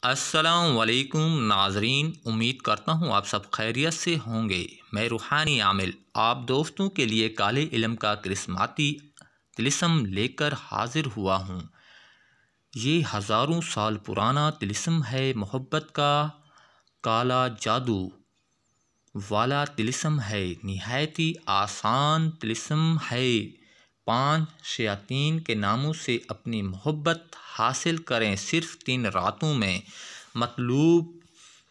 السلام علیکم ناظرین، امید کرتا ہوں آپ سب خیریت سے ہوں گے۔ میں روحانی عامل آپ دوستوں کے لیے کالے علم کا کرسماتی طلسم لے کر حاضر ہوا ہوں۔ یہ ہزاروں سال پرانا طلسم ہے، محبت کا کالا جادو والا طلسم ہے، نہایت ہی آسان طلسم ہے۔ 5 شیاطین کے ناموں سے اپنی محبت حاصل کریں صرف 3 راتوں میں۔ مطلوب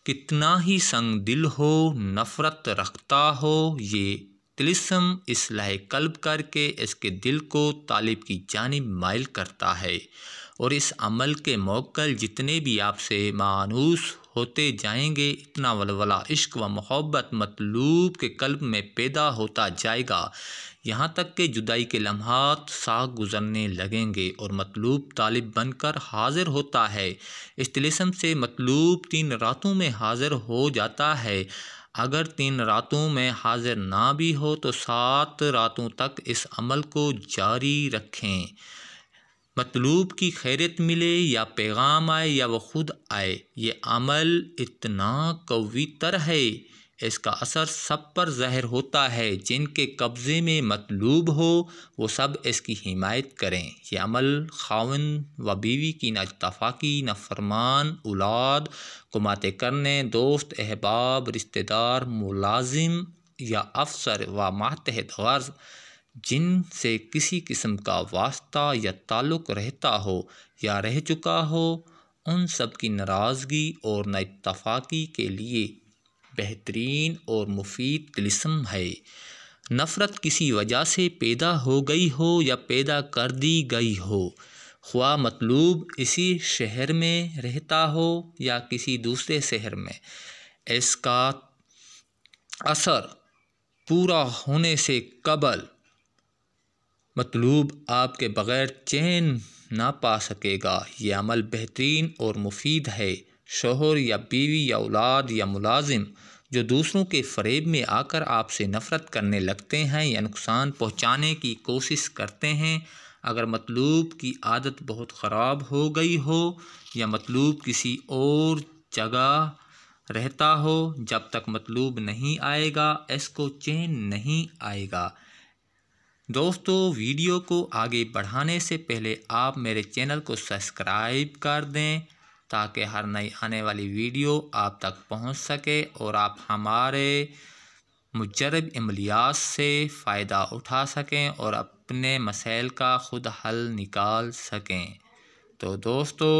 کتنا ہی سنگ دل ہو، نفرت رکھتا ہو، یہ طلسم اصلاح قلب کر کے اس کے دل کو طالب کی جانب مائل کرتا ہے، اور اس عمل کے موکل جتنے بھی آپ سے مانوس ہوتے جائیں گے، اتنا ولولہ عشق و محبت مطلوب کے قلب میں پیدا ہوتا جائے گا، یہاں تک کہ جدائی کے لمحات ساکھ گزرنے لگیں گے اور مطلوب طالب بن کر حاضر ہوتا ہے۔ اس طلسم سے مطلوب 3 راتوں میں حاضر ہو جاتا ہے۔ اگر 3 راتوں میں حاضر نہ بھی ہو تو 7 راتوں تک اس عمل کو جاری رکھیں۔ مطلوب کی خیریت ملے یا پیغام آئے یا وہ خود آئے، یہ عمل اتنا قوی تر ہے، اس کا اثر سب پر ظاہر ہوتا ہے۔ جن کے قبضے میں مطلوب ہو وہ سب اس کی حمایت کریں۔ یہ عمل خاوند و بیوی کی نہ اتفاقی، نہ فرمان، اولاد کو ماتے کرنے، دوست احباب، رشتہ دار، ملازم یا افسر و ماتحت غرض جن سے کسی قسم کا واسطہ یا تعلق رہتا ہو یا رہ چکا ہو، ان سب کی ناراضگی اور نہ اتفاقی کے لیے بہترین اور مفید طلسم ہے۔ نفرت کسی وجہ سے پیدا ہو گئی ہو یا پیدا کر دی گئی ہو، خواہ مطلوب اسی شہر میں رہتا ہو یا کسی دوسرے شہر میں، اس کا اثر پورا ہونے سے قبل مطلوب آپ کے بغیر چین نہ پا سکے گا۔ یہ عمل بہترین اور مفید ہے۔ شوہر یا بیوی یا اولاد یا ملازم جو دوسروں کے فریب میں آ کر آپ سے نفرت کرنے لگتے ہیں یا نقصان پہنچانے کی کوشش کرتے ہیں، اگر مطلوب کی عادت بہت خراب ہو گئی ہو یا مطلوب کسی اور جگہ رہتا ہو، جب تک مطلوب نہیں آئے گا اس کو چین نہیں آئے گا۔ دوستو، ویڈیو کو آگے بڑھانے سے پہلے آپ میرے چینل کو سبسکرائب کر دیں تاکہ ہر نئی آنے والی ویڈیو آپ تک پہنچ سکے اور آپ ہمارے مجرب عملیات سے فائدہ اٹھا سکیں اور اپنے مسائل کا خود حل نکال سکیں۔ تو دوستو،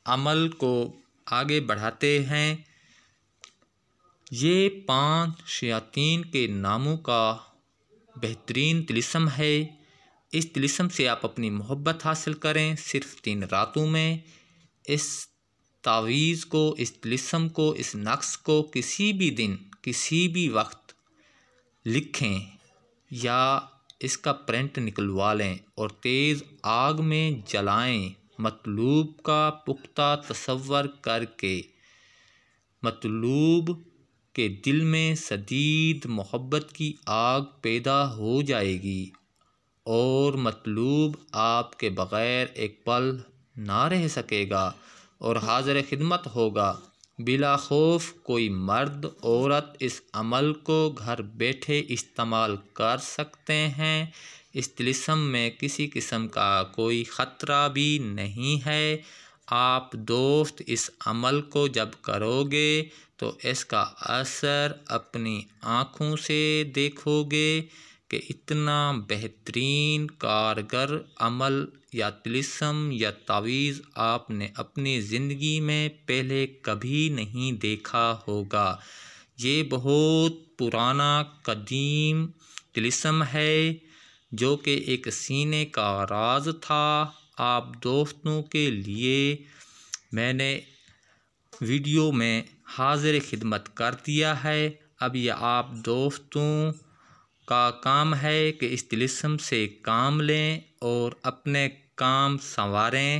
عمل کو آگے بڑھاتے ہیں۔ یہ 5 شیاطین کے ناموں کا بہترین طلسم ہے۔ اس طلسم سے آپ اپنی محبت حاصل کریں صرف 3 راتوں میں۔ اس تعویذ کو، اس طلسم کو، اس نقش کو کسی بھی دن، کسی بھی وقت لکھیں یا اس کا پرنٹ نکلوا لیں اور تیز آگ میں جلائیں، مطلوب کا پختہ تصور کر کے۔ مطلوب کے دل میں شدید محبت کی آگ پیدا ہو جائے گی اور مطلوب آپ کے بغیر ایک پل نہ رہ سکے گا اور حاضر خدمت ہوگا۔ بلا خوف کوئی مرد عورت اس عمل کو گھر بیٹھے استعمال کر سکتے ہیں۔ اس طلسم میں کسی قسم کا کوئی خطرہ بھی نہیں ہے۔ آپ دوست اس عمل کو جب کرو گے تو اس کا اثر اپنی آنکھوں سے دیکھو گے کہ اتنا بہترین کارگر عمل یا طلسم یا تعویذ آپ نے اپنی زندگی میں پہلے کبھی نہیں دیکھا ہوگا۔ یہ بہت پرانا قدیم طلسم ہے جو کہ ایک سینے کا راز تھا۔ آپ دوستوں کے لیے میں نے ویڈیو میں حاضر خدمت کر دیا ہے۔ اب یہ آپ دوستوں کا کام ہے کہ اس طلسم سے کام لیں اور اپنے کام سنواریں۔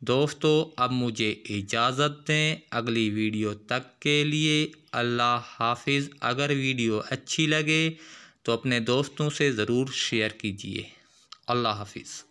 دوستو، اب مجھے اجازت دیں، اگلی ویڈیو تک کے لیے اللہ حافظ۔ اگر ویڈیو اچھی لگے تو اپنے دوستوں سے ضرور شیئر کیجیے۔ اللہ حافظ۔